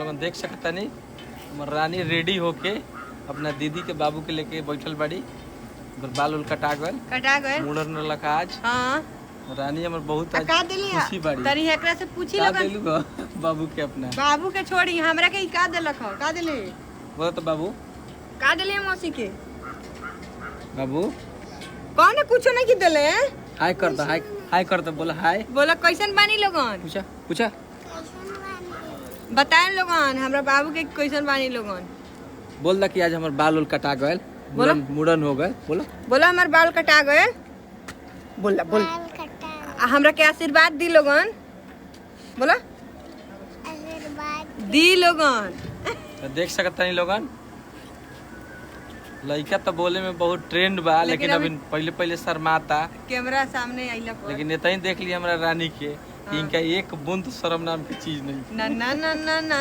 लोग देख सकता नहीं हमार रानी रेडी होके अपना दीदी के बाबू के लेके बैठल बाड़ी। बाल उल कटा गए मुड़न लगा आज। हाँ रानी हमार बहुत आज खुशी बाड़ी। तनी एकरा से पूछी का लगन देलू गो बाबू के अपना बाबू के छोड़ी हमरा के का देलक हो का देले बोलो तो बाबू का देले मौसी के बाबू कौन है कुछ नहीं की देले हाय कर दो हाय कर दो बोला हाय बोला कैसन बानी लोगन पूछा बताएं लोगन हमरा बाबू के कैसन बानी लोगन बोल दा कि आज हमार बाल उल कटा गए मुड़न हो गए बोला हमार बाल कटा गए बोला बोल हमरा के आशीर्वाद दी लोगन बोला दी लोगन तो देख सकता नहीं लोगन लड़का तो बोले में बहुत ट्रेंड बा लेकिन अभी पहले शर्माता कैमरा सामने आइला लेकिन इतना ही देख लिया हमारा रानी के इनका एक बूंद शर्म नाम की चीज नहीं ना ना ना ना ना